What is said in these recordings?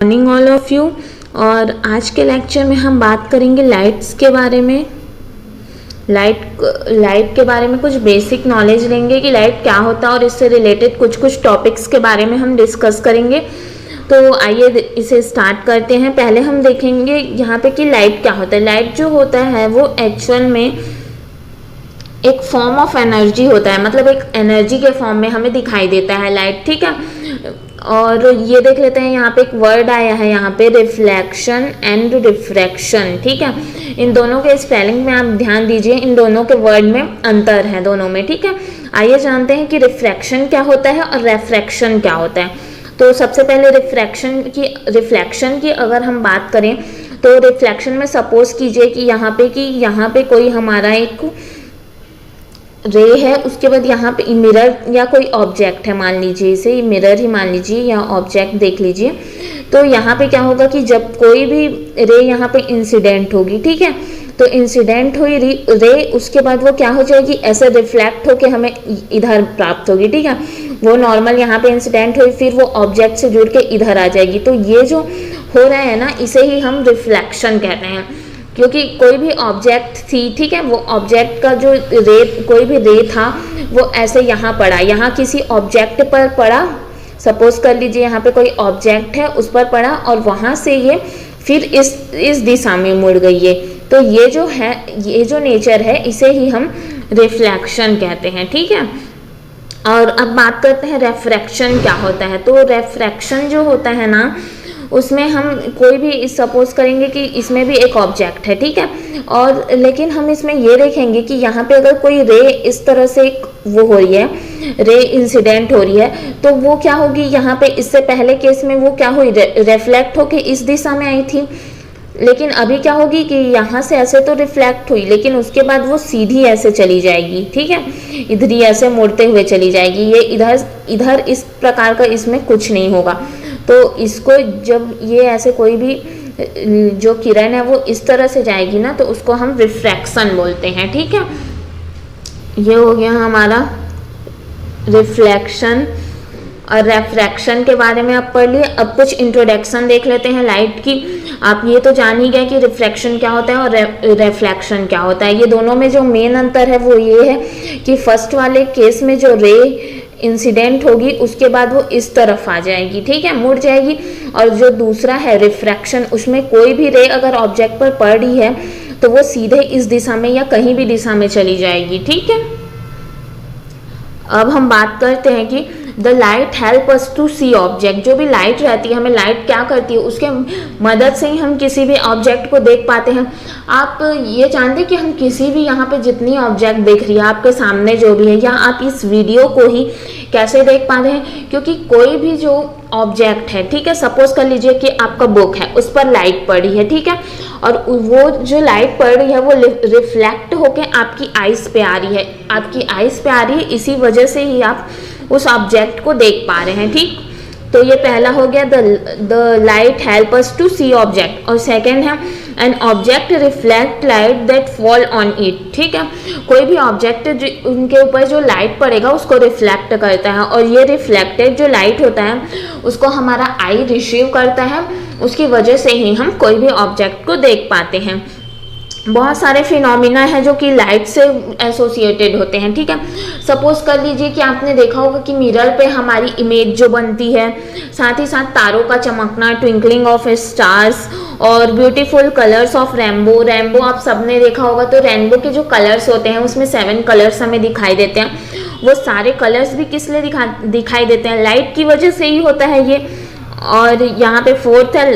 Morning all of you. और आज के लेक्चर में हम बात करेंगे लाइट्स के बारे में। लाइट के बारे में कुछ बेसिक नॉलेज लेंगे कि लाइट क्या होता है और इससे रिलेटेड कुछ टॉपिक्स के बारे में हम डिस्कस करेंगे। तो आइए इसे स्टार्ट करते हैं। पहले हम देखेंगे यहाँ पे कि लाइट क्या होता है। लाइट जो होता है वो एक्चुअल में एक फॉर्म ऑफ एनर्जी होता है, मतलब एक एनर्जी के फॉर्म में हमें दिखाई देता है लाइट, ठीक है। और ये देख लेते हैं, यहाँ पे एक वर्ड आया है यहाँ पे, रिफ्लेक्शन एंड रिफ्रैक्शन, ठीक है। इन दोनों के स्पेलिंग में आप ध्यान दीजिए, इन दोनों के वर्ड में अंतर है दोनों में, ठीक है। आइए जानते हैं कि रिफ्रैक्शन क्या होता है और रिफ्रैक्शन क्या होता है। तो सबसे पहले रिफ्लेक्शन की अगर हम बात करें तो रिफ्लेक्शन में सपोज कीजिए कि यहाँ पे कोई हमारा एक रे है, उसके बाद यहाँ पे मिरर या कोई ऑब्जेक्ट है, मान लीजिए इसे मिरर ही मान लीजिए या ऑब्जेक्ट देख लीजिए। तो यहाँ पे क्या होगा कि जब कोई भी रे यहाँ पे इंसिडेंट होगी, ठीक है, तो इंसिडेंट हुई रे उसके बाद वो क्या हो जाएगी, ऐसे रिफ्लेक्ट होके हमें इधर प्राप्त होगी, ठीक है। वो नॉर्मल यहाँ पे इंसिडेंट हुई, फिर वो ऑब्जेक्ट से जुड़ के इधर आ जाएगी। तो ये जो हो रहा है ना, इसे ही हम रिफ्लेक्शन कहते हैं, क्योंकि कोई भी ऑब्जेक्ट थी, ठीक है, वो ऑब्जेक्ट का जो कोई भी रे था वो ऐसे यहाँ पड़ा, यहाँ किसी ऑब्जेक्ट पर पड़ा, सपोज कर लीजिए यहाँ पे कोई ऑब्जेक्ट है उस पर पड़ा और वहाँ से ये फिर इस दिशा में मुड़ गई है। तो ये जो है, ये जो नेचर है, इसे ही हम रिफ्लेक्शन कहते हैं, ठीक है। और अब बात करते हैं रेफ्रैक्शन क्या होता है। तो रेफ्रैक्शन जो होता है ना, उसमें हम कोई भी सपोज करेंगे कि इसमें भी एक ऑब्जेक्ट है, ठीक है, और लेकिन हम इसमें ये देखेंगे कि यहाँ पे अगर कोई रे इस तरह से वो हो रही है, रे इंसिडेंट हो रही है, तो वो क्या होगी, यहाँ पे इससे पहले केस में वो क्या हुई, रिफ्लेक्ट होके इस दिशा में आई थी, लेकिन अभी क्या होगी कि यहाँ से ऐसे तो रिफ्लेक्ट हुई, लेकिन उसके बाद वो सीधी ऐसे चली जाएगी, ठीक है, इधर ही ऐसे मुड़ते हुए चली जाएगी। ये इधर इस प्रकार का इसमें कुछ नहीं होगा। तो इसको जब ये ऐसे कोई भी जो किरण है वो इस तरह से जाएगी ना, तो उसको हम रिफ्रैक्शन बोलते हैं, ठीक है। ये हो गया हमारा रिफ्लेक्शन। और रेफ्रैक्शन के बारे में आप पढ़ लिए। अब कुछ इंट्रोडक्शन देख लेते हैं लाइट की। आप ये तो जान ही गए कि रिफ्रैक्शन क्या होता है और रिफ्लेक्शन क्या होता है। ये दोनों में जो मेन अंतर है वो ये है कि फर्स्ट वाले केस में जो रे इंसिडेंट होगी उसके बाद वो इस तरफ आ जाएगी, ठीक है, मुड़ जाएगी। और जो दूसरा है रिफ्रैक्शन, उसमें कोई भी रे अगर ऑब्जेक्ट पर पड़ रही है तो वो सीधे इस दिशा में या कहीं भी दिशा में चली जाएगी, ठीक है। अब हम बात करते हैं कि the light help us to see object. जो भी लाइट रहती है, हमें लाइट क्या करती है, उसके मदद से ही हम किसी भी ऑब्जेक्ट को देख पाते हैं। आप ये जानते हैं कि हम किसी भी यहाँ पे जितनी ऑब्जेक्ट देख रही है आपके सामने जो भी है, या आप इस वीडियो को ही कैसे देख पा रहे हैं, क्योंकि कोई भी जो ऑब्जेक्ट है, ठीक है, सपोज कर लीजिए कि आपका बुक है, उस पर लाइट पड़ी है, ठीक है, और वो जो लाइट पड़ रही है वो रिफ्लेक्ट होके आपकी आइज पे आ रही है, आपकी आइज पे आ रही है, इसी वजह से ही आप उस ऑब्जेक्ट को देख पा रहे हैं, ठीक। तो ये पहला हो गया, the light help us to see object. और सेकंड है an object reflect light that fall on it, ठीक है, कोई भी ऑब्जेक्ट उनके ऊपर जो लाइट पड़ेगा उसको रिफ्लेक्ट करता है, और ये रिफ्लेक्टेड जो लाइट होता है उसको हमारा आई रिसीव करता है, उसकी वजह से ही हम कोई भी ऑब्जेक्ट को देख पाते हैं। बहुत सारे फिनोमिना है जो कि लाइट से एसोसिएटेड होते हैं, ठीक है। सपोज कर लीजिए कि आपने देखा होगा कि मिरर पे हमारी इमेज जो बनती है, साथ ही साथ तारों का चमकना, ट्विंकलिंग ऑफ स्टार्स, और ब्यूटीफुल कलर्स ऑफ रेनबो आप सबने देखा होगा। तो रेनबो के जो कलर्स होते हैं उसमें 7 कलर्स हमें दिखाई देते हैं। वो सारे कलर्स भी किस लिए दिखाई देते हैं, लाइट की वजह से ही होता है ये। और यहाँ पे फोर्थ है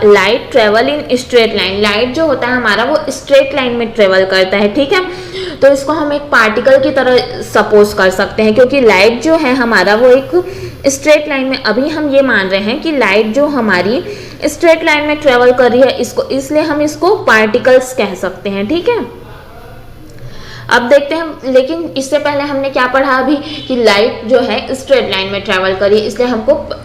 light travel in straight line. Light जो होता है हमारा वो स्ट्रेट लाइन में ट्रेवल करता है, ठीक है। तो इसको हम एक पार्टिकल की तरह सपोज कर सकते हैं, क्योंकि लाइट जो है हमारा वो एक स्ट्रेट लाइन में, अभी हम ये मान रहे हैं कि लाइट जो हमारी स्ट्रेट लाइन में ट्रेवल कर रही है, इसको इसलिए हम इसको पार्टिकल्स कह सकते हैं, ठीक है। अब देखते हैं, लेकिन इससे पहले हमने क्या पढ़ा अभी कि लाइट जो है स्ट्रेट लाइन में ट्रेवल करी, इसलिए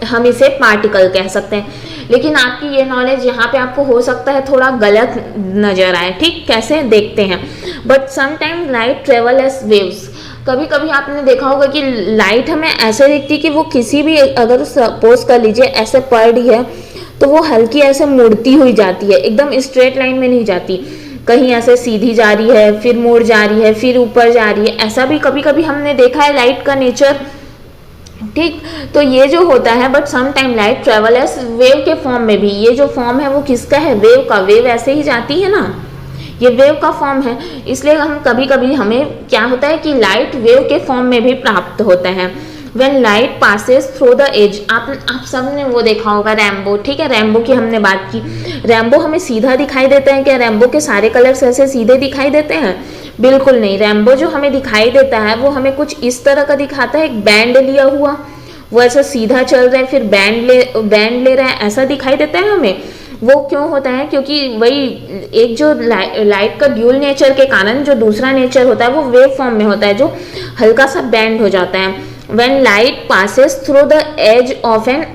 हम इसे पार्टिकल कह सकते हैं। लेकिन आपकी ये नॉलेज यहाँ पे आपको हो सकता है थोड़ा गलत नजर आए, ठीक, कैसे देखते हैं। But sometime light travel as waves. कभी कभी आपने देखा होगा कि लाइट हमें ऐसे दिखती है कि वो किसी भी, अगर सपोज कर लीजिए ऐसे पड़ रही है, तो वो हल्की ऐसे मुड़ती हुई जाती है, एकदम स्ट्रेट लाइन में नहीं जाती, कहीं ऐसे सीधी जा रही है, फिर मुड़ जा रही है, फिर ऊपर जा रही है, ऐसा भी कभी कभी हमने देखा है लाइट का नेचर। ठीक, तो ये जो होता है, but some time light travel as wave के फॉर्म में भी। ये जो फॉर्म है वो किसका है, वेव का। वेव ऐसे ही जाती है ना, ये वेव का फॉर्म है, इसलिए हम कभी कभी हमें क्या होता है कि लाइट वेव के फॉर्म में भी प्राप्त होता है। When light passes through the edge, आप सब ने वो देखा होगा रैम्बो। ठीक है, रैम्बो की हमने बात की। रैम्बो हमें सीधा दिखाई देता है क्या? रैम्बो के सारे कलर्स ऐसे सीधे दिखाई देते हैं? बिल्कुल नहीं। रैम्बो जो हमें दिखाई देता है वो हमें कुछ इस तरह का दिखाता है, एक बैंड लिया हुआ, वो ऐसा सीधा चल रहा है फिर बैंड ले रहा है, ऐसा दिखाई देता है हमें। वो क्यों होता है? क्योंकि वही एक जो लाइट का ड्यूल नेचर के कारण जो दूसरा नेचर होता है वो वेव फॉर्म में होता है, जो हल्का सा बैंड हो जाता है। When light passes through the edge of an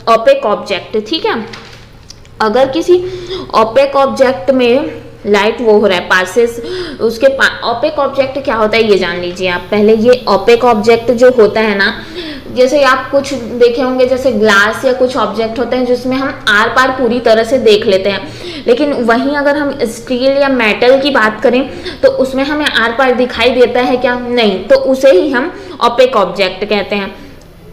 opaque object, ठीक है, अगर किसी opaque ऑब्जेक्ट में लाइट वो हो रहा है पासेस, उसके opaque ऑब्जेक्ट क्या होता है ये जान लीजिए आप पहले। ये opaque ऑब्जेक्ट जो होता है ना, जैसे आप कुछ देखे होंगे, जैसे ग्लास या कुछ ऑब्जेक्ट होते हैं जिसमें हम आर पार पूरी तरह से देख लेते हैं, लेकिन वहीं अगर हम स्टील या मेटल की बात करें तो उसमें हमें आर पार दिखाई देता है क्या? नहीं, तो उसे ही हम opaque ऑब्जेक्ट कहते हैं।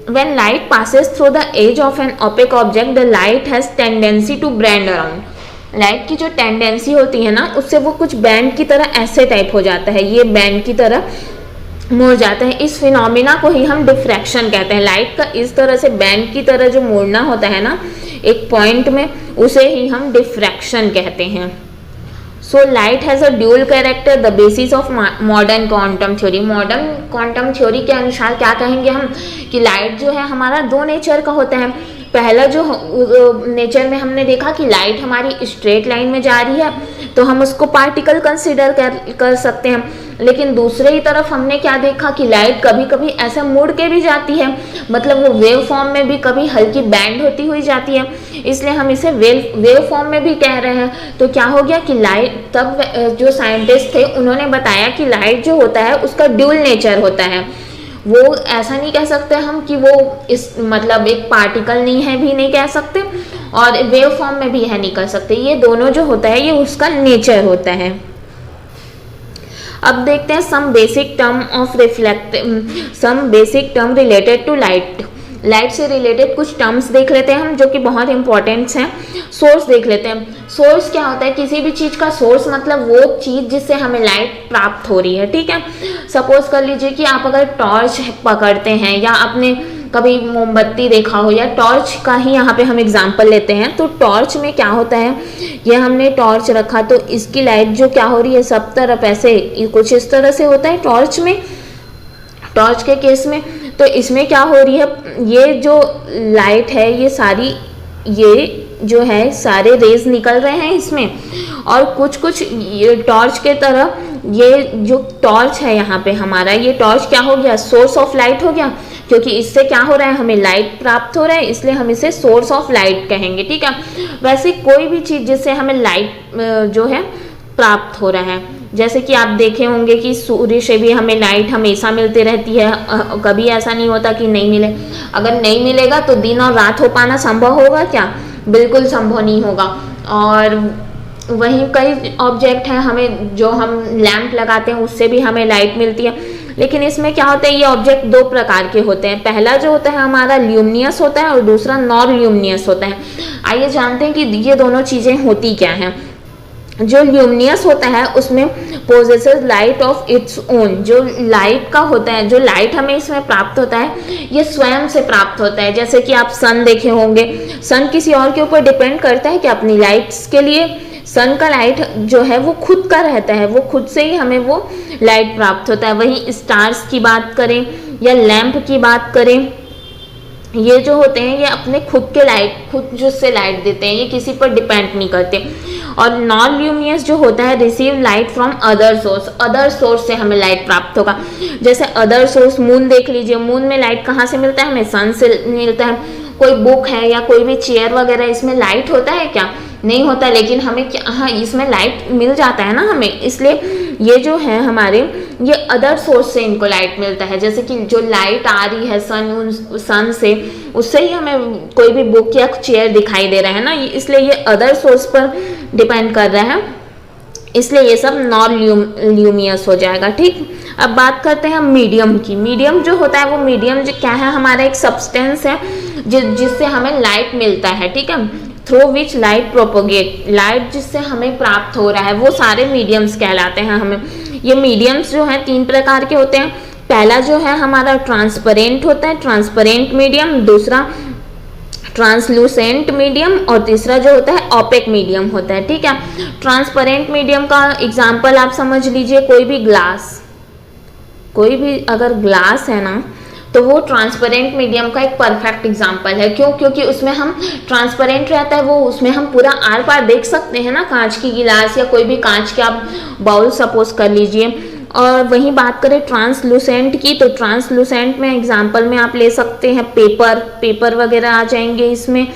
When light passes through the edge of an opaque object, the light has tendency to bend around. Light की जो टेंडेंसी होती है ना, उससे वो कुछ बैंड की तरह ऐसे टाइप हो जाता है, ये बैंड की तरह मुड़ जाता है। इस फिनोमिना को ही हम डिफ्रैक्शन कहते हैं। लाइट का इस तरह से बैंड की तरह जो मुड़ना होता है ना एक पॉइंट में, उसे ही हम डिफ्रैक्शन कहते हैं। So light has a dual character, the basis of modern quantum theory. Modern quantum theory के अनुसार क्या कहेंगे हम कि लाइट जो है हमारा दो नेचर का होता है। पहला जो नेचर में हमने देखा कि लाइट हमारी स्ट्रेट लाइन में जा रही है तो हम उसको पार्टिकल कंसिडर कर सकते हैं, लेकिन दूसरे ही तरफ हमने क्या देखा कि लाइट कभी कभी ऐसा मुड़ के भी जाती है, मतलब वो वेव फॉर्म में भी कभी हल्की बैंड होती हुई जाती है, इसलिए हम इसे वेव फॉर्म में भी कह रहे हैं। तो क्या हो गया कि लाइट, तब जो साइंटिस्ट थे उन्होंने बताया कि लाइट जो होता है उसका ड्यूल नेचर होता है। वो ऐसा नहीं कह सकते हम कि वो इस मतलब एक पार्टिकल नहीं है भी नहीं कह सकते, और वेव फॉर्म में भी है नहीं कर सकते। ये दोनों जो होता है ये उसका नेचर होता है। अब देखते हैं some basic term related to light. Light से रिलेटेड कुछ टर्म्स देख लेते हैं हम जो कि बहुत इंपॉर्टेंट हैं। सोर्स देख लेते हैं। सोर्स क्या होता है? किसी भी चीज़ का सोर्स मतलब वो चीज़ जिससे हमें लाइट प्राप्त हो रही है। ठीक है, सपोज कर लीजिए कि आप अगर टॉर्च पकड़ते हैं या आपने कभी मोमबत्ती देखा हो, या टॉर्च का ही यहाँ पे हम एग्जांपल लेते हैं, तो टॉर्च में क्या होता है, ये हमने टॉर्च रखा तो इसकी लाइट जो क्या हो रही है सब तरफ ऐसे कुछ इस तरह से होता है टॉर्च में, टॉर्च के केस में। तो इसमें क्या हो रही है, ये जो लाइट है ये सारी, ये जो है सारे रेज निकल रहे हैं इसमें, और कुछ कुछ टॉर्च के तरह ये जो टॉर्च है यहाँ पे हमारा, ये टॉर्च क्या हो गया, सोर्स ऑफ लाइट हो गया, क्योंकि इससे क्या हो रहा है हमें लाइट प्राप्त हो रहा है, इसलिए हम इसे सोर्स ऑफ लाइट कहेंगे। ठीक है, वैसे कोई भी चीज़ जिससे हमें लाइट जो है प्राप्त हो रहा है, जैसे कि आप देखे होंगे कि सूर्य से भी हमें लाइट हमेशा मिलती रहती है, कभी ऐसा नहीं होता कि नहीं मिले। अगर नहीं मिलेगा तो दिन और रात हो पाना संभव होगा क्या? बिल्कुल संभव नहीं होगा। और वहीं कई ऑब्जेक्ट हैं हमें, जो हम लैंप लगाते हैं उससे भी हमें लाइट मिलती है, लेकिन इसमें क्या होता है, ये ऑब्जेक्ट दो प्रकार के होते हैं। पहला जो होता है हमारा ल्यूमिनियस होता है और दूसरा नॉन ल्यूमिनियस होता है। आइए जानते हैं कि ये दोनों चीज़ें होती क्या हैं। जो ल्यूमिनियस होता है उसमें possesses light of its own. जो लाइट का होता है, जो लाइट हमें इसमें प्राप्त होता है ये स्वयं से प्राप्त होता है। जैसे कि आप सन देखे होंगे, सन किसी और के ऊपर डिपेंड करता है कि अपनी लाइट्स के लिए सन का लाइट जो है वो खुद का रहता है, वो खुद से ही हमें वो लाइट प्राप्त होता है। वहीं स्टार्स की बात करें या लैंप की बात करें, ये जो होते हैं ये अपने खुद के लाइट, खुद जिससे लाइट देते हैं, ये किसी पर डिपेंड नहीं करते। और नॉन ल्यूमिनियस जो होता है receive light from other source, other source से हमें लाइट प्राप्त होगा। जैसे अदर सोर्स मून देख लीजिए, मून में लाइट कहाँ से मिलता है, हमें सन से मिलता है। कोई बुक है या कोई भी चेयर वगैरह, इसमें लाइट होता है क्या? नहीं होता, लेकिन हमें क्या, हाँ इसमें लाइट मिल जाता है ना हमें, इसलिए ये जो है हमारे ये अदर सोर्स से इनको लाइट मिलता है। जैसे कि जो लाइट आ रही है सन से, उससे ही हमें कोई भी बुक या चेयर दिखाई दे रहा है ना, इसलिए ये अदर सोर्स पर डिपेंड कर रहा है, इसलिए ये सब नॉन ल्यूमियस हो जाएगा। ठीक, अब बात करते हैं मीडियम की। मीडियम जो होता है वो मीडियम जो क्या है, हमारा एक सब्सटेंस है जिससे हमें लाइट मिलता है। ठीक है, through which light propagate, light जिससे हमें प्राप्त हो रहा है, वो सारे मीडियम्स कहलाते हैं हमें। ये मीडियम्स जो हैं 3 प्रकार के होते हैं। पहला जो है हमारा ट्रांसपेरेंट होता है, ट्रांसपेरेंट मीडियम, दूसरा ट्रांसलूसेंट मीडियम, और तीसरा जो होता है ओपेक मीडियम होता है। ठीक है, ट्रांसपेरेंट मीडियम का एग्जांपल आप समझ लीजिए, कोई भी ग्लास, कोई भी अगर ग्लास है ना, तो वो ट्रांसपेरेंट मीडियम का एक परफेक्ट एग्जांपल है। क्यों? क्योंकि उसमें हम ट्रांसपेरेंट रहता है, वो उसमें हम पूरा आर पार देख सकते हैं ना, कांच की गिलास या कोई भी कांच के आप बाउल सपोज कर लीजिए। और वहीं बात करें ट्रांसलूसेंट की, तो ट्रांसलूसेंट में एग्जांपल में आप ले सकते हैं पेपर वगैरह आ जाएंगे इसमें।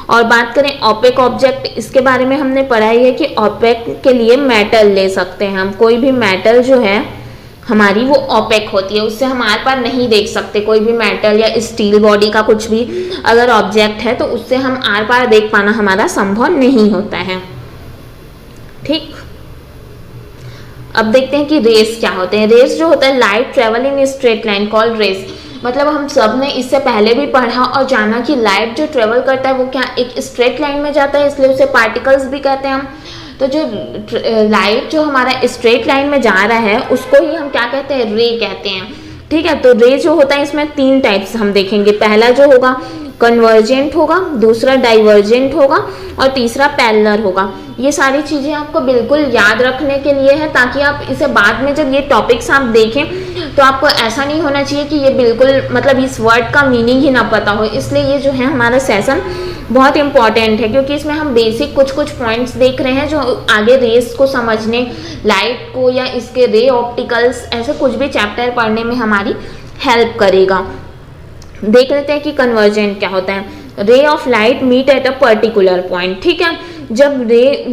और बात करें ओपेक ऑब्जेक्ट, इसके बारे में हमने पढ़ा ही है कि ओपेक के लिए मेटल ले सकते हैं हम, कोई भी मेटल जो है हमारी वो ओपेक होती है, उससे हम आर पार नहीं देख सकते। कोई भी मेटल या स्टील बॉडी का कुछ भी अगर ऑब्जेक्ट है तो उससे हम आर पार देख पाना हमारा संभव नहीं होता है। ठीक, अब देखते हैं कि रेस क्या होते हैं। रेस जो होता है, light travel in straight line called rays, मतलब हम सब ने इससे पहले भी पढ़ा और जाना कि लाइट जो ट्रेवल करता है वो क्या एक स्ट्रेट लाइन में जाता है, इसलिए उसे पार्टिकल्स भी कहते हैं हम। तो जो लाइट जो हमारा स्ट्रेट लाइन में जा रहा है उसको ही हम क्या कहते हैं, रे कहते हैं। ठीक है, तो रे जो होता है इसमें 3 टाइप्स हम देखेंगे। पहला जो होगा कन्वर्जेंट होगा, दूसरा डाइवर्जेंट होगा, और तीसरा पैरेलल होगा। ये सारी चीज़ें आपको बिल्कुल याद रखने के लिए है, ताकि आप इसे बाद में जब ये टॉपिक्स आप देखें तो आपको ऐसा नहीं होना चाहिए कि ये बिल्कुल मतलब इस वर्ड का मीनिंग ही ना पता हो। इसलिए ये जो है हमारा सेशन बहुत इंपॉर्टेंट है, क्योंकि इसमें हम बेसिक कुछ पॉइंट्स देख रहे हैं जो आगे रेस को समझने, लाइट को या इसके रे ऑप्टिकल्स, ऐसे कुछ भी चैप्टर पढ़ने में हमारी हेल्प करेगा। देख लेते हैं कि कन्वर्जेंट क्या होता है। Ray of light meet at a particular point. ठीक है, जब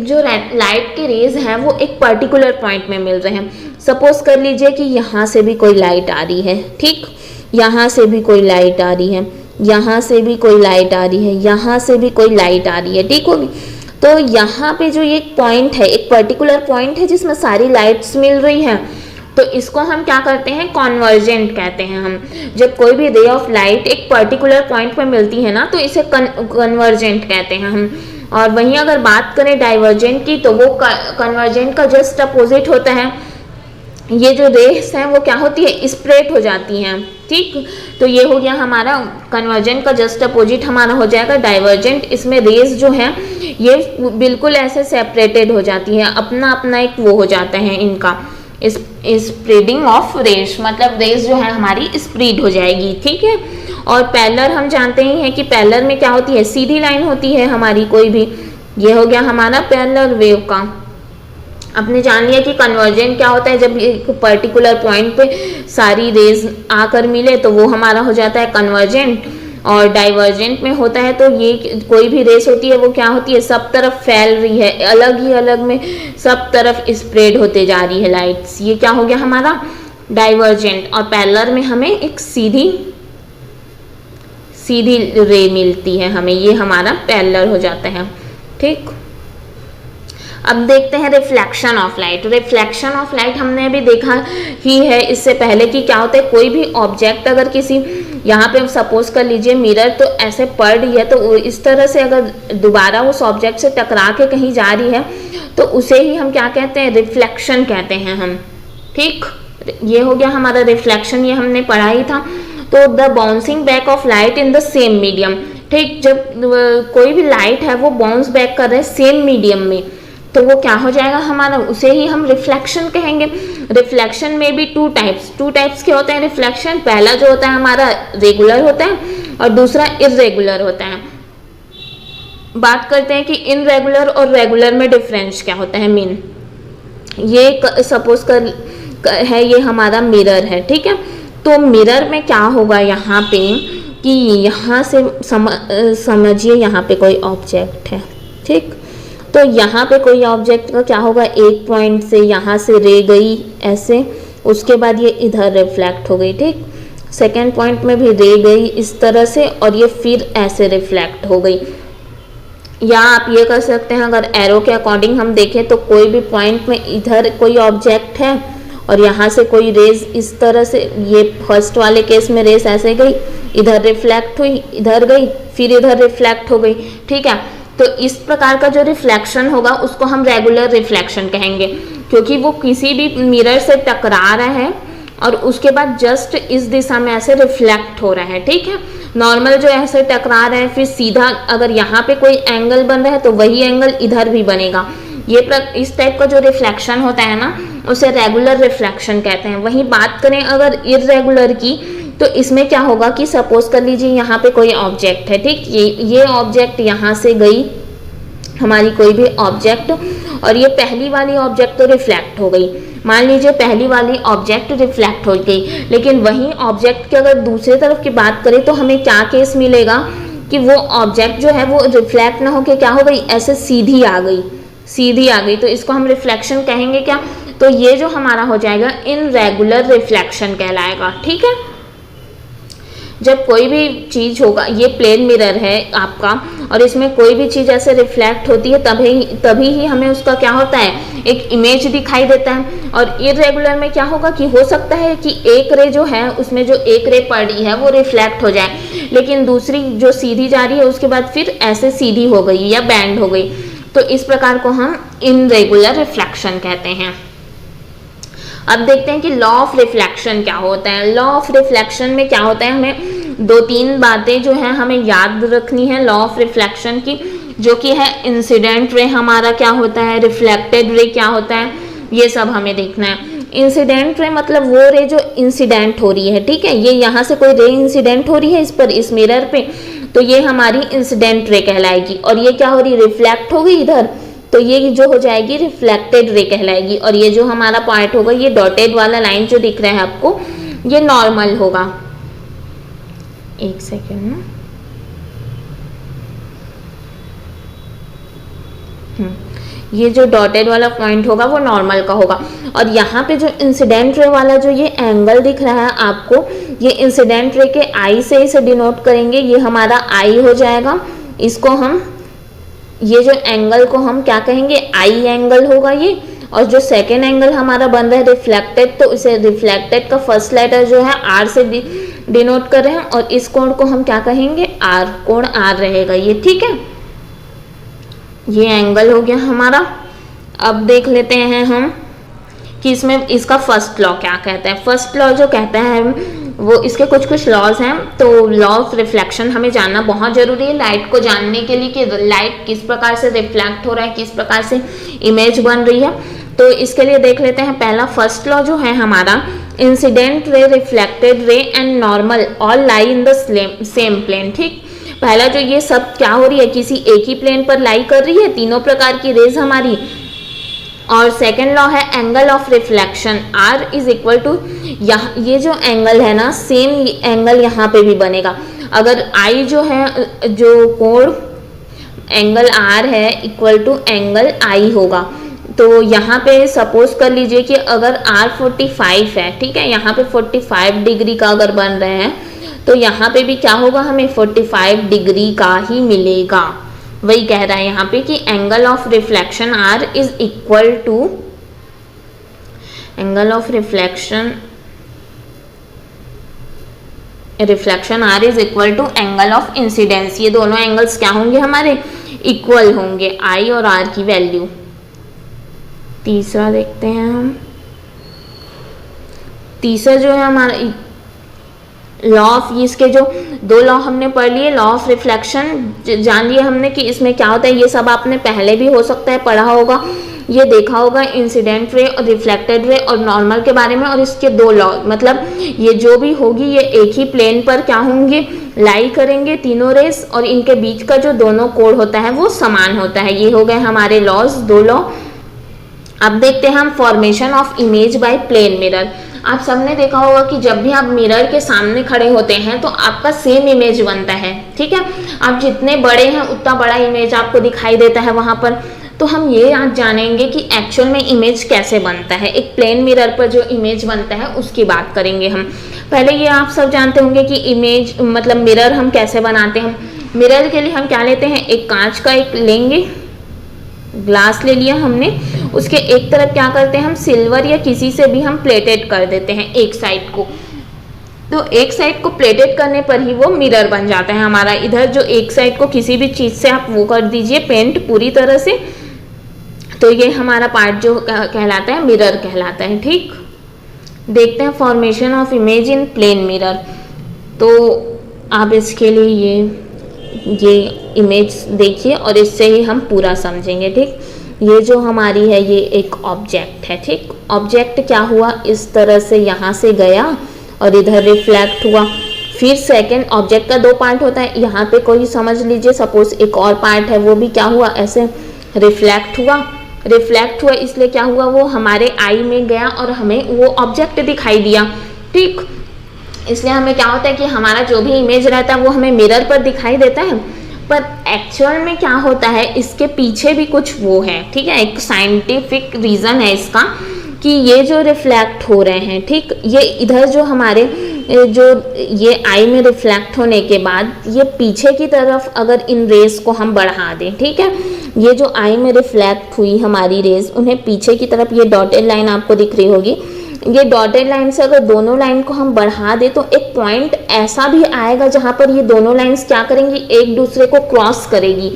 जो लाइट के रेज हैं वो एक पर्टिकुलर पॉइंट में मिल रहे हैं। सपोज कर लीजिए कि यहाँ से भी कोई लाइट आ रही है, ठीक, यहाँ से भी कोई लाइट आ रही है, यहाँ से भी कोई लाइट आ रही है, यहाँ से भी कोई लाइट आ रही है, ठीक होगी। तो यहाँ पे जो ये पॉइंट है, एक पर्टिकुलर पॉइंट है जिसमें सारी लाइट्स मिल रही हैं, तो इसको हम क्या करते हैं, कॉन्वर्जेंट कहते हैं हम। जब कोई भी रे ऑफ लाइट एक पर्टिकुलर पॉइंट पे मिलती है ना, तो इसे कन्वर्जेंट कहते हैं हम। और वहीं अगर बात करें डाइवर्जेंट की, तो वो कन्वर्जेंट का जस्ट अपोजिट होता है। ये जो रेस हैं वो क्या होती है, स्प्रेड हो जाती हैं। ठीक, तो ये हो गया हमारा कन्वर्जेंट का जस्ट अपोजिट हमारा हो जाएगा डाइवर्जेंट। इसमें रेस जो है ये बिल्कुल ऐसे सेपरेटेड हो जाती है, अपना अपना एक वो हो जाता है इनका, स्प्रेडिंग ऑफ रेस, मतलब रेस जो है हमारी स्प्रेड हो जाएगी। ठीक है, और पैरेलल हम जानते ही हैं कि पैरेलल में क्या होती है, सीधी लाइन होती है हमारी कोई भी। ये हो गया हमारा पैरेलल वेव का। आपने जान लिया कि कन्वर्जेंट क्या होता है, जब एक पर्टिकुलर पॉइंट पे सारी रेज आकर मिले तो वो हमारा हो जाता है कन्वर्जेंट। और डाइवर्जेंट में होता है तो ये कोई भी रेस होती है वो क्या होती है, सब तरफ फैल रही है, अलग ही अलग में सब तरफ स्प्रेड होते जा रही है लाइट्स। ये क्या हो गया हमारा डाइवर्जेंट। और पैरेलल में हमें एक सीधी रे मिलती है हमें, ये हमारा पैरेलल हो जाता है। ठीक, अब देखते हैं reflection of light. Reflection of light हमने अभी देखा ही है इससे पहले कि क्या होता है, कोई भी ऑब्जेक्ट अगर किसी, यहाँ पे सपोज कर लीजिए मिरर तो ऐसे पड़ रही है, तो इस तरह से अगर दोबारा उस ऑब्जेक्ट से टकरा के कहीं जा रही है तो उसे ही हम क्या कहते हैं, रिफ्लेक्शन कहते हैं हम। ठीक, ये हो गया हमारा रिफ्लेक्शन, ये हमने पढ़ा ही था। तो the bouncing back of light in the same medium. ठीक, जब कोई भी लाइट है वो बाउंस बैक कर रहा है सेम मीडियम में, तो वो क्या हो जाएगा हमारा, उसे ही हम रिफ्लेक्शन कहेंगे। रिफ्लेक्शन में भी टू टाइप्स के होते हैं रिफ्लेक्शन। पहला जो होता है हमारा रेगुलर होता है और दूसरा इर्रेगुलर होता है। बात करते हैं कि इनरेगुलर और रेगुलर में डिफरेंस क्या होता है मेन। ये सपोज कर है ये हमारा मिरर है, ठीक है। तो मिरर में क्या होगा यहाँ पे कि यहाँ से समझिए यहाँ पे कोई ऑब्जेक्ट है, ठीक, तो यहाँ पे कोई ऑब्जेक्ट का क्या होगा, एक पॉइंट से यहाँ से रे गई ऐसे, उसके बाद ये इधर रिफ्लेक्ट हो गई, ठीक। सेकेंड पॉइंट में भी रे गई इस तरह से और ये फिर ऐसे रिफ्लेक्ट हो गई। या आप ये कर सकते हैं, अगर एरो के अकॉर्डिंग हम देखें तो कोई भी पॉइंट में इधर कोई ऑब्जेक्ट है और यहाँ से कोई रेज इस तरह से, ये फर्स्ट वाले केस में रेस ऐसे गई, इधर रिफ्लेक्ट हुई, इधर गई, फिर इधर रिफ्लेक्ट हो गई, ठीक है। तो इस प्रकार का जो रिफ्लेक्शन होगा उसको हम रेगुलर रिफ्लेक्शन कहेंगे, क्योंकि वो किसी भी मिरर से टकरा रहा है और उसके बाद जस्ट इस दिशा में ऐसे रिफ्लेक्ट हो रहा है, ठीक है। नॉर्मल जो ऐसे टकरा रहा है फिर सीधा अगर यहाँ पे कोई एंगल बन रहा है तो वही एंगल इधर भी बनेगा। ये इस टाइप का जो रिफ्लेक्शन होता है ना उसे रेगुलर रिफ्लेक्शन कहते हैं। वहीं बात करें अगर इर्रेगुलर की, तो इसमें क्या होगा कि सपोज कर लीजिए यहाँ पे कोई ऑब्जेक्ट है, ठीक। ये ऑब्जेक्ट यहाँ से गई हमारी कोई भी ऑब्जेक्ट, और ये पहली वाली ऑब्जेक्ट तो रिफ्लेक्ट हो गई। मान लीजिए पहली वाली ऑब्जेक्ट रिफ्लेक्ट हो गई, लेकिन वही ऑब्जेक्ट की अगर दूसरी तरफ की बात करें तो हमें क्या केस मिलेगा कि वो ऑब्जेक्ट जो है वो रिफ्लेक्ट ना होके क्या हो गई, ऐसे सीधी आ गई, सीधी आ गई। तो इसको हम रिफ्लेक्शन कहेंगे क्या, तो ये जो हमारा हो जाएगा इनरेगुलर रिफ्लेक्शन कहलाएगा, ठीक है। जब कोई भी चीज होगा, ये प्लेन मिरर है आपका और इसमें कोई भी चीज ऐसे रिफ्लेक्ट होती है तभी ही हमें उसका क्या होता है, एक इमेज दिखाई देता है। और इरेगुलर में क्या होगा कि हो सकता है कि एक रे जो है उसमें जो एक रे पड़ रही है वो रिफ्लेक्ट हो जाए, लेकिन दूसरी जो सीधी जा रही है उसके बाद फिर ऐसे सीधी हो गई या बैंड हो गई, तो इस प्रकार को हम इनरेगुलर रिफ्लेक्शन कहते हैं। अब देखते हैं कि लॉ ऑफ रिफ्लेक्शन क्या होता है। लॉ ऑफ रिफ्लेक्शन में क्या होता है, हमें दो तीन बातें जो है हमें याद रखनी है लॉ ऑफ रिफ्लेक्शन की, जो कि है इंसिडेंट रे हमारा क्या होता है, रिफ्लेक्टेड रे क्या होता है, ये सब हमें देखना है। इंसिडेंट रे मतलब वो रे जो इंसिडेंट हो रही है, ठीक है। ये यहाँ से कोई रे इंसिडेंट हो रही है इस पर, इस मिरर पे, तो ये हमारी इंसिडेंट रे कहलाएगी। और ये क्या हो रही है, रिफ्लेक्ट हो गई इधर, तो ये जो हो जाएगी रिफ्लेक्टेड रे कहलाएगी। और ये जो हमारा पॉइंट होगा, ये डॉटेड वाला लाइन जो दिख रहा है आपको, ये नॉर्मल होगा। एक सेकेंड ना, ये जो डॉटेड वाला पॉइंट होगा वो नॉर्मल का होगा। और यहाँ पे जो इंसिडेंट रे वाला जो ये एंगल दिख रहा है आपको, ये इंसिडेंट रे के आई से इसे डिनोट करेंगे, ये हमारा आई हो जाएगा। इसको हम, ये जो एंगल को हम क्या कहेंगे, आई एंगल होगा ये। और जो सेकेंड एंगल हमारा बन रहा है रिफ्लेक्टेड, तो इसे रिफ्लेक्टेड का फर्स्ट लेटर जो है आर से डिनोट कर रहे हैं, और इस कोण को हम क्या कहेंगे, आर, कोण आर रहेगा ये, ठीक है। ये एंगल हो गया हमारा। अब देख लेते हैं हम कि इसमें इसका फर्स्ट लॉ क्या कहता है। फर्स्ट लॉ जो कहता है वो, इसके कुछ कुछ लॉज हैं, तो लॉ ऑफ रिफ्लेक्शन हमें जानना बहुत जरूरी है लाइट को जानने के लिए कि लाइट किस प्रकार से रिफ्लेक्ट हो रहा है, किस प्रकार से इमेज बन रही है। तो इसके लिए देख लेते हैं पहला फर्स्ट लॉ जो है हमारा, incident ray, reflected ray and normal all lie in the same plane, ठीक। पहला जो ये सब क्या हो रही है, किसी एक ही प्लेन पर लाई कर रही है तीनों प्रकार की रेज हमारी। और सेकेंड लॉ है angle of reflection, r is equal to, ये जो एंगल है ना, सेम एंगल यहाँ पे भी बनेगा। अगर आई जो है, जो कोण एंगल आर है इक्वल टू एंगल आई होगा, तो यहाँ पे सपोज कर लीजिए कि अगर आर 45 है, ठीक है, यहाँ पे 45 डिग्री का अगर बन रहे हैं, तो यहाँ पे भी क्या होगा, हमें 45 डिग्री का ही मिलेगा। वही कह रहा है यहाँ पे कि angle of reflection r is equal to, angle of reflection r is equal to angle of incidence. ये दोनों एंगल्स क्या होंगे हमारे, इक्वल होंगे, आई और आर की वैल्यू। तीसरा देखते हैं हम, तीसरा जो है हमारा लॉ ऑफ, इसके जो दो लॉ हमने पढ़ लिए, लॉ ऑफ रिफ्लेक्शन जान लिए हमने कि इसमें क्या होता है। ये सब आपने पहले भी हो सकता है पढ़ा होगा, ये देखा होगा, इंसिडेंट रे और रिफ्लेक्टेड रे और नॉर्मल के बारे में। और इसके दो लॉ, मतलब ये जो भी होगी ये एक ही प्लेन पर क्या होंगे, लाई करेंगे तीनों रेस, और इनके बीच का जो दोनों कोण होता है वो समान होता है। ये हो गए हमारे लॉज, दो लॉ। अब देखते हैं हम formation of image by plane mirror. आप सबने देखा होगा कि जब भी आप मिरर के सामने खड़े होते हैं तो आपका सेम इमेज बनता है, ठीक है। आप जितने बड़े हैं उतना बड़ा इमेज आपको दिखाई देता है वहां पर। तो हम ये आज जानेंगे कि एक्चुअल में इमेज कैसे बनता है, एक प्लेन मिरर पर जो इमेज बनता है उसकी बात करेंगे हम। पहले ये आप सब जानते होंगे कि इमेज मतलब मिरर हम कैसे बनाते हैं। मिरर के लिए हम क्या लेते हैं, एक कांच का एक लेंगे, ग्लास ले लिया हमने, उसके एक तरफ क्या करते हैं हम सिल्वर या किसी से भी हम प्लेटेड कर देते हैं एक साइड को। तो एक साइड को प्लेटेड करने पर ही वो मिरर बन जाता है हमारा। इधर जो एक साइड को किसी भी चीज़ से आप वो कर दीजिए पेंट पूरी तरह से, तो ये हमारा पार्ट जो कहलाता है मिरर कहलाता है। ठीक, देखते हैं formation of image in plane mirror. तो आप इसके लिए ये इमेज देखिए और इससे ही हम पूरा समझेंगे। ठीक, ये जो हमारी है ये एक ऑब्जेक्ट है। ठीक, ऑब्जेक्ट क्या हुआ, इस तरह से यहाँ से गया और इधर रिफ्लेक्ट हुआ। फिर सेकंड, ऑब्जेक्ट का दो पार्ट होता है, यहाँ पे कोई समझ लीजिए सपोज एक और पार्ट है, वो भी क्या हुआ, ऐसे रिफ्लेक्ट हुआ। रिफ्लेक्ट हुआ इसलिए क्या हुआ, वो हमारे आई में गया और हमें वो ऑब्जेक्ट दिखाई दिया। ठीक, इसलिए हमें क्या होता है कि हमारा जो भी इमेज रहता है वो हमें मिरर पर दिखाई देता है, पर एक्चुअल में क्या होता है इसके पीछे भी कुछ वो है। ठीक है, एक साइंटिफिक रीज़न है इसका कि ये जो रिफ्लेक्ट हो रहे हैं, ठीक, ये इधर जो हमारे जो ये आई में रिफ्लेक्ट होने के बाद ये पीछे की तरफ अगर इन रेस को हम बढ़ा दें, ठीक है, ये जो आई में रिफ्लेक्ट हुई हमारी रेस, उन्हें पीछे की तरफ, ये डॉटेड लाइन आपको दिख रही होगी, ये डॉटेड लाइन से अगर दोनों लाइन को हम बढ़ा दें तो एक पॉइंट ऐसा भी आएगा जहाँ पर ये दोनों लाइंस क्या करेंगी, एक दूसरे को क्रॉस करेगी।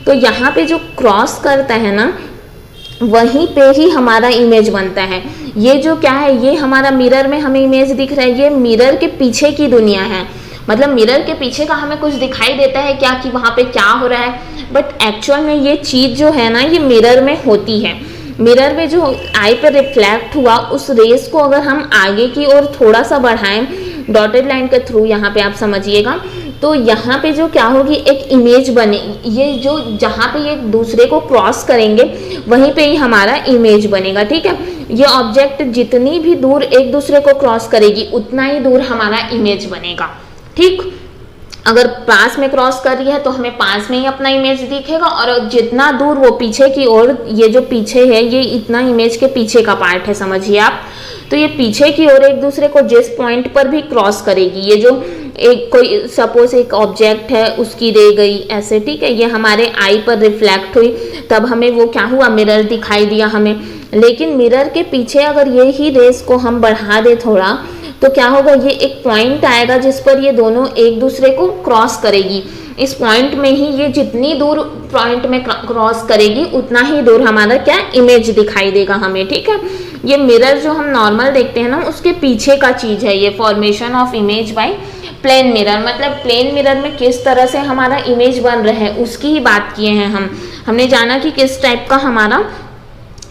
तो यहाँ पे जो क्रॉस करता है ना, वहीं पे ही हमारा इमेज बनता है। ये जो क्या है, ये हमारा मिरर में हमें इमेज दिख रहा है, ये मिरर के पीछे की दुनिया है। मतलब मिरर के पीछे का हमें कुछ दिखाई देता है क्या कि वहाँ पे क्या हो रहा है, बट एक्चुअल में ये चीज़ जो है ना ये मिरर में होती है। मिरर में जो आई पर रिफ्लेक्ट हुआ उस रेस को अगर हम आगे की ओर थोड़ा सा बढ़ाएं डॉटेड लाइन के थ्रू, यहाँ पे आप समझिएगा, तो यहाँ पे जो क्या होगी, एक इमेज बने, ये जो जहाँ पे ये दूसरे को क्रॉस करेंगे वहीं पे ही हमारा इमेज बनेगा। ठीक है, ये ऑब्जेक्ट जितनी भी दूर एक दूसरे को क्रॉस करेगी उतना ही दूर हमारा इमेज बनेगा। ठीक, अगर पास में क्रॉस कर रही है तो हमें पास में ही अपना इमेज दिखेगा, और जितना दूर वो पीछे की ओर, ये जो पीछे है ये इतना इमेज के पीछे का पार्ट है, समझिए आप। तो ये पीछे की ओर एक दूसरे को जिस पॉइंट पर भी क्रॉस करेगी, ये जो एक कोई सपोज एक ऑब्जेक्ट है उसकी रे गई ऐसे, ठीक है, ये हमारे आई पर रिफ्लेक्ट हुई, तब हमें वो क्या हुआ, मिरर दिखाई दिया हमें। लेकिन मिरर के पीछे अगर ये ही रेस को हम बढ़ा दे थोड़ा, तो क्या होगा, ये एक पॉइंट आएगा जिस पर ये दोनों एक दूसरे को क्रॉस करेगी। इस पॉइंट में ही ये जितनी दूर पॉइंट में क्रॉस करेगी उतना ही दूर हमारा क्या इमेज दिखाई देगा हमें। ठीक है, ये मिरर जो हम नॉर्मल देखते हैं ना उसके पीछे का चीज है ये formation of image by plane mirror. मतलब प्लेन मिरर में किस तरह से हमारा इमेज बन रहा है उसकी ही बात किए हैं हमने जाना कि किस टाइप का हमारा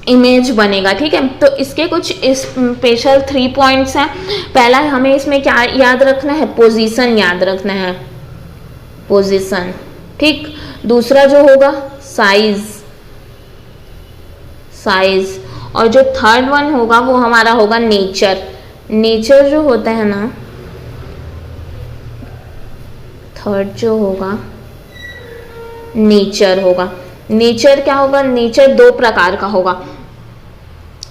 इमेज बनेगा। ठीक है, तो इसके कुछ स्पेशल 3 पॉइंट्स हैं। पहला हमें इसमें क्या याद रखना है, पोजीशन याद रखना है, पोजीशन। ठीक, दूसरा जो होगा साइज, साइज, और जो थर्ड वन होगा वो हमारा होगा नेचर। नेचर जो होता है ना, थर्ड जो होगा नेचर होगा। नेचर क्या होगा, नेचर 2 प्रकार का होगा।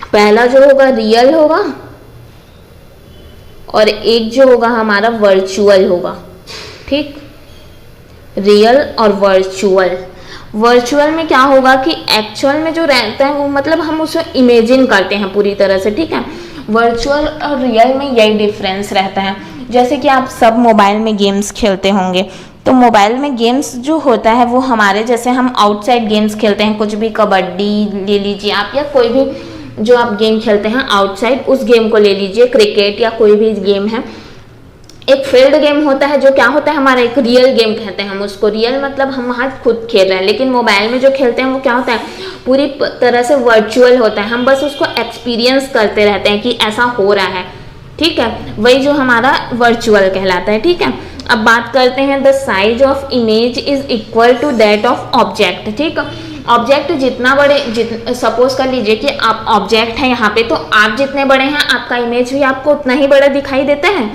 पहला जो होगा रियल होगा और एक जो होगा हमारा वर्चुअल होगा। ठीक, रियल और वर्चुअल। वर्चुअल में क्या होगा कि एक्चुअल में जो रहता है वो मतलब हम उसे इमेजिन करते हैं पूरी तरह से। ठीक है, वर्चुअल और रियल में यही डिफरेंस रहता है। जैसे कि आप सब मोबाइल में गेम्स खेलते होंगे, तो मोबाइल में गेम्स जो होता है वो हमारे, जैसे हम आउटसाइड गेम्स खेलते हैं, कुछ भी कबड्डी ले लीजिए आप, या कोई भी जो आप गेम खेलते हैं आउटसाइड, उस गेम को ले लीजिए, क्रिकेट या कोई भी गेम है। एक फील्ड गेम होता है जो क्या होता है हमारा, एक रियल गेम कहते हैं हम उसको। रियल मतलब हम वहाँ खुद खेल रहे हैं, लेकिन मोबाइल में जो खेलते हैं वो क्या होता है, पूरी तरह से वर्चुअल होता है, हम बस उसको एक्सपीरियंस करते रहते हैं कि ऐसा हो रहा है। ठीक है, वही जो हमारा वर्चुअल कहलाता है। ठीक है, अब बात करते हैं the size of image is equal to that of object. ठीक, ऑब्जेक्ट जितना बड़े, सपोज कर लीजिए कि आप ऑब्जेक्ट है यहाँ पे, तो आप जितने बड़े हैं आपका इमेज भी आपको उतना ही बड़ा दिखाई देता है।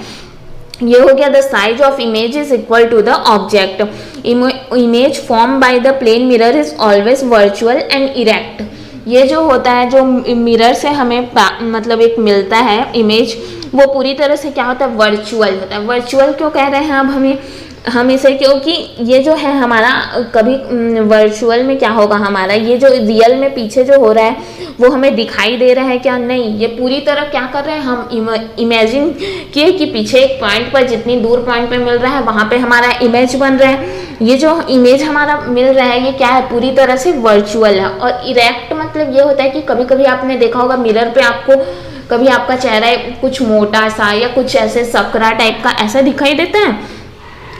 ये हो गया the size of image is equal to the object. Image form by the plane mirror is always virtual and erect. ये जो होता है, जो मिरर से हमें मतलब एक मिलता है इमेज, वो पूरी तरह से क्या होता है, वर्चुअल होता है। वर्चुअल क्यों कह रहे हैं अब हम इसे, क्योंकि ये जो है हमारा कभी वर्चुअल में क्या होगा, हमारा ये जो रियल में पीछे जो हो रहा है वो हमें दिखाई दे रहा है क्या, नहीं, ये पूरी तरह क्या कर रहे हैं, हम इमेजिन किए कि पीछे एक पॉइंट पर, जितनी दूर पॉइंट पे मिल रहा है वहाँ पे हमारा इमेज बन रहा है। ये जो इमेज हमारा मिल रहा है ये क्या है, पूरी तरह से वर्चुअल है। और इरेक्ट मतलब ये होता है कि कभी कभी आपने देखा होगा मिरर पे आपको कभी आपका चेहरा कुछ मोटा सा या कुछ ऐसे सकरा टाइप का ऐसा दिखाई देता है,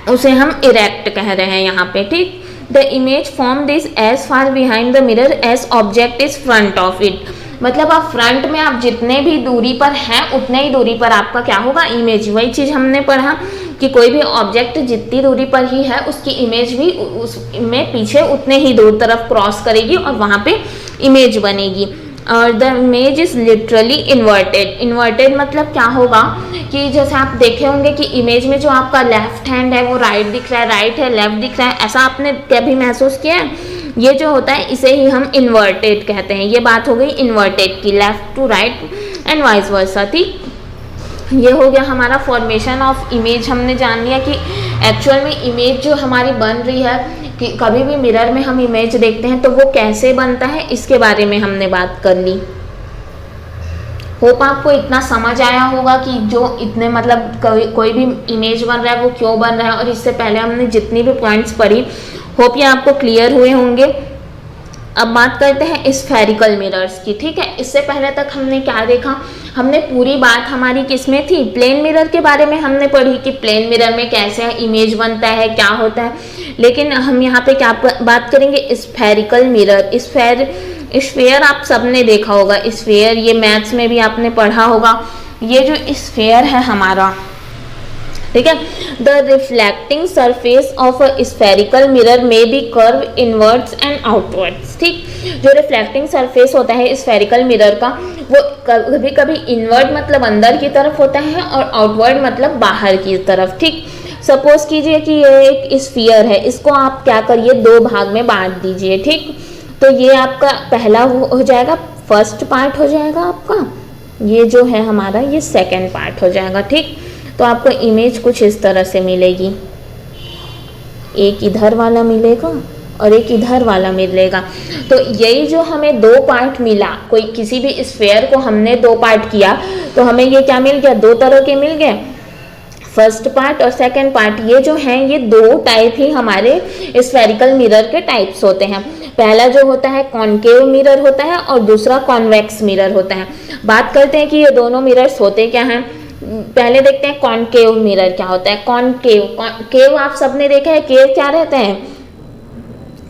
उसे हम इरेक्ट कह रहे हैं यहाँ पे, ठीक। The image form this as far behind the mirror as object is front of it. मतलब आप फ्रंट में आप जितने भी दूरी पर हैं उतने ही दूरी पर आपका क्या होगा, इमेज। वही चीज़ हमने पढ़ा कि कोई भी ऑब्जेक्ट जितनी दूरी पर ही है उसकी इमेज भी उसमें पीछे उतने ही दूर तरफ क्रॉस करेगी और वहाँ पे इमेज बनेगी। और the image is literally inverted. Inverted मतलब क्या होगा कि जैसे आप देखे होंगे कि इमेज में जो आपका लेफ्ट हैंड है वो राइट दिख रहा है, राइट है लेफ्ट दिख रहा है, ऐसा आपने कभी महसूस किया है? ये जो होता है इसे ही हम इन्वर्टेड कहते हैं। ये बात हो गई इन्वर्टेड की, left to right and vice versa, ठीक। ये हो गया हमारा फॉर्मेशन ऑफ इमेज। हमने जान लिया कि एक्चुअल में इमेज जो हमारी बन रही है, कि कभी भी मिरर में हम इमेज देखते हैं तो वो कैसे बनता है, इसके बारे में हमने बात कर ली। होप आपको इतना समझ आया होगा कि जो इतने मतलब कोई भी इमेज बन रहा है वो क्यों बन रहा है, और इससे पहले हमने जितनी भी पॉइंट्स पढ़ी, होप ये आपको क्लियर हुए होंगे। अब बात करते हैं स्फेरिकल मिरर्स की, ठीक है। इससे पहले तक हमने क्या देखा, हमने पूरी बात हमारी किस में थी, प्लेन मिरर के बारे में हमने पढ़ी कि प्लेन मिरर में कैसे इमेज बनता है, क्या होता है। लेकिन हम यहाँ पे क्या बात करेंगे, स्फेरिकल मिरर। स्फेयर आप सबने देखा होगा, स्फेयर ये मैथ्स में भी आपने पढ़ा होगा। ये जो स्फेयर है हमारा, ठीक है, the reflecting surface of a spherical mirror में be curve inwards and outwards, ठीक। जो रिफ्लेक्टिंग सरफेस होता है स्फेरिकल मिरर का, वो कभी कभी इनवर्ड मतलब अंदर की तरफ होता है और आउटवर्ड मतलब बाहर की तरफ, ठीक। सपोज कीजिए कि ये एक स्फीयर है, इसको आप क्या करिए, दो भाग में बांट दीजिए, ठीक। तो ये आपका पहला हो जाएगा, फर्स्ट पार्ट हो जाएगा आपका, ये जो है हमारा ये सेकेंड पार्ट हो जाएगा, ठीक। तो आपको इमेज कुछ इस तरह से मिलेगी, एक इधर वाला मिलेगा और एक इधर वाला मिलेगा। तो यही जो हमें दो पार्ट मिला, कोई किसी भी स्फेयर को हमने दो पार्ट किया तो हमें ये क्या मिल गया, दो तरह के मिल गए, फर्स्ट पार्ट और सेकंड पार्ट। ये जो हैं ये दो टाइप ही हमारे स्फेरिकल मिरर के टाइप्स होते हैं। पहला जो होता है कॉनकेव मिरर होता है और दूसरा कॉन्वेक्स मिरर होता है। बात करते हैं कि ये दोनों मिरर्स होते क्या हैं। पहले देखते हैं कॉनकेव मिरर क्या होता है। केव आप सबने देखा है, केव क्या रहता है,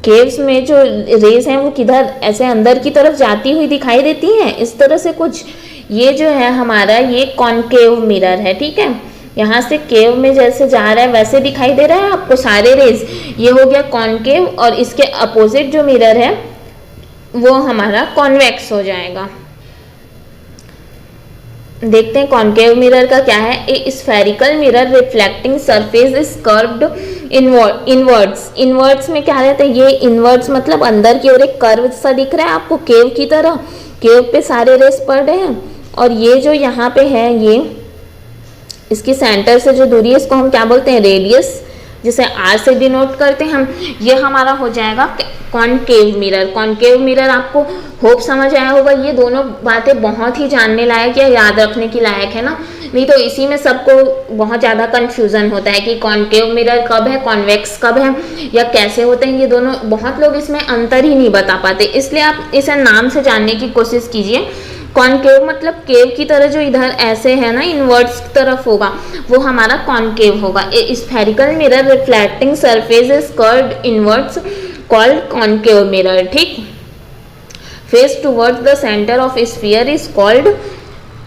केव्स में जो रेज हैं वो किधर ऐसे अंदर की तरफ जाती हुई दिखाई देती हैं, इस तरह से कुछ। ये जो है हमारा ये कॉनकेव मिरर है, ठीक है। यहाँ से केव में जैसे जा रहा है वैसे दिखाई दे रहा है आपको सारे रेज। ये हो गया कॉनकेव, और इसके अपोजिट जो मिरर है वो हमारा कॉन्वेक्स हो जाएगा। देखते हैं कॉनकेव मिरर का क्या है। ए spherical mirror reflecting surface is curved inwards में क्या रहता है, ये इनवर्ड्स मतलब अंदर की ओर एक कर्व सा दिख रहा है आपको केव की तरह, केव पे सारे रेस पड़ रहे हैं। और ये जो यहाँ पे है, ये इसकी सेंटर से जो दूरी है इसको हम क्या बोलते हैं, रेडियस, जिसे आर से डिनोट करते हैं हम। ये हमारा हो जाएगा कॉनकेव मिरर। कॉनकेव मिरर आपको होप समझ आया होगा। ये दोनों बातें बहुत ही जानने लायक या याद रखने की लायक है ना, नहीं तो इसी में सबको बहुत ज़्यादा कंफ्यूजन होता है कि कॉनकेव मिरर कब है, कॉन्वेक्स कब है, या कैसे होते हैं ये दोनों। बहुत लोग इसमें अंतर ही नहीं बता पाते, इसलिए आप इसे नाम से जानने की कोशिश कीजिए। कॉनकेव मतलब केव की तरह जो इधर ऐसे है ना, इनवर्ड्स की तरफ होगा, वो हमारा कॉनकेव होगा। A spherical mirror reflecting surface is curved inwards called concave mirror, ठीक। Face towards the centre of sphere is called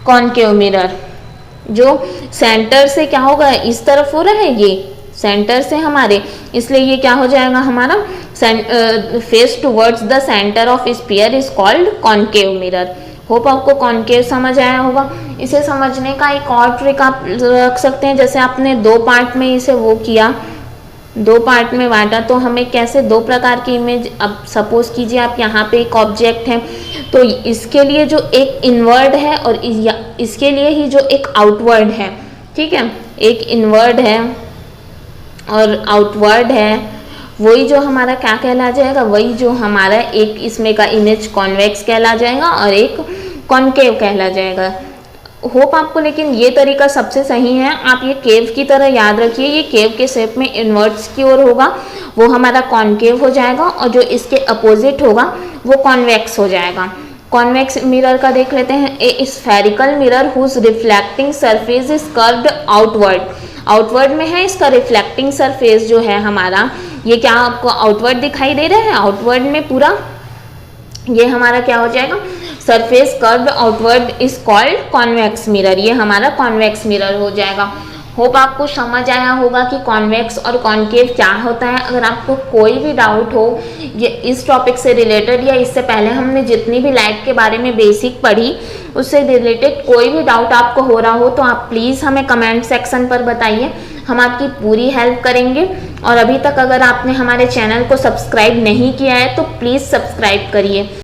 concave mirror. जो सेंटर से क्या होगा, इस तरफ हो रहा है, ये सेंटर से हमारे, इसलिए ये क्या हो जाएगा हमारा face towards the centre of sphere is called concave mirror. Hope आपको कॉनकेव समझ आया होगा। इसे समझने का एक और ट्रिक आप रख सकते हैं। जैसे आपने दो पार्ट में इसे वो किया, दो पार्ट में बांटा, तो हमें कैसे दो प्रकार की इमेज, अब सपोज कीजिए आप यहाँ पे एक ऑब्जेक्ट है, तो इसके लिए जो एक इनवर्ड है और इसके लिए ही जो एक आउटवर्ड है, ठीक है, एक इनवर्ड है और आउटवर्ड है, वही जो हमारा क्या कहला जाएगा, वही जो हमारा एक इसमें का इमेज कॉन्वेक्स कहला जाएगा और एक कॉनकेव कहला जाएगा। होप आपको लेकिन ये तरीका सबसे सही है। आप ये केव की तरह याद रखिए, ये केव के शेप में इनवर्ट्स की ओर होगा, वो हमारा कॉनकेव हो जाएगा, और जो इसके अपोजिट होगा वो कॉन्वेक्स हो जाएगा। कॉन्वेक्स मिरर का देख लेते हैं। A spherical mirror whose reflecting surface is curved outward, outward में है इसका रिफ्लेक्टिंग सरफेस जो है हमारा, ये क्या आपको आउटवर्ड दिखाई दे रहा है, आउटवर्ड में पूरा ये हमारा क्या हो जाएगा, surface curved outward is called convex mirror, ये हमारा कॉन्वेक्स मिरर हो जाएगा। होप आपको समझ आया होगा कि कॉन्वेक्स और कॉनकेव क्या होता है। अगर आपको कोई भी डाउट हो ये इस टॉपिक से रिलेटेड या इससे पहले हमने जितनी भी लाइट के बारे में बेसिक पढ़ी उससे रिलेटेड कोई भी डाउट आपको हो रहा हो तो आप प्लीज़ हमें कमेंट सेक्शन पर बताइए, हम आपकी पूरी हेल्प करेंगे। और अभी तक अगर आपने हमारे चैनल को सब्सक्राइब नहीं किया है तो प्लीज़ सब्सक्राइब करिए।